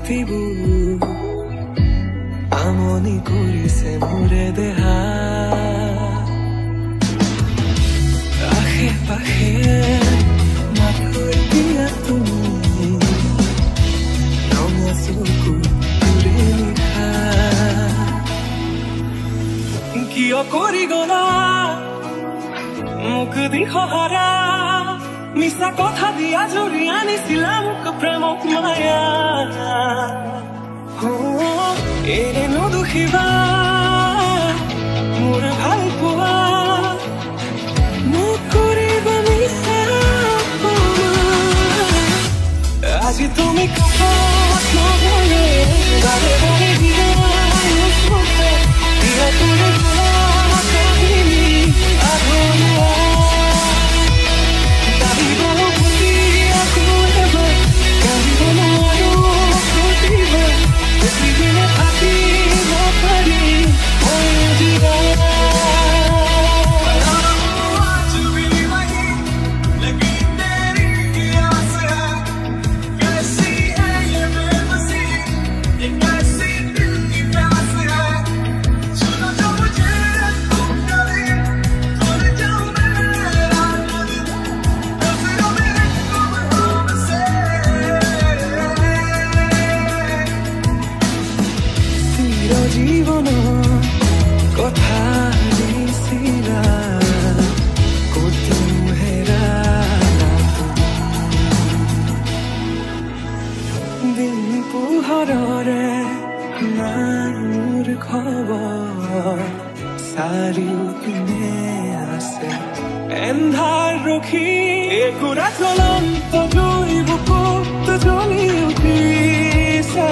ৰাতিবোৰ আমনি কৰিছে মোৰে দেহা আশে পাশে মাথো এতিয়া তুমি ৰঙা চকুৰে লিখা কিয় কৰি গলা মোক দিশহাৰা মিছা কথা দিয়া জুৰি আনিছিলা মোক প্ৰেমক মায়া এৰে নদুখিবা মোৰ ভাল পোৱা মোক কৰিবা মিছা আজি তুমি কাষত নহলে বাৰে বাৰে দিয়া মুখতে দিয়া তোৰে কাহিনী আধৰুৱা জীবনৰ কথা দিছিলা ক'তো হেৰালা দিন পোহৰৰে নাই মোৰ খবৰ চাৰিওপিনে আছে এন্ধাৰ ৰখি একুৰা জ্বলন্ত জুই বুকুত জ্বলি উঠিছে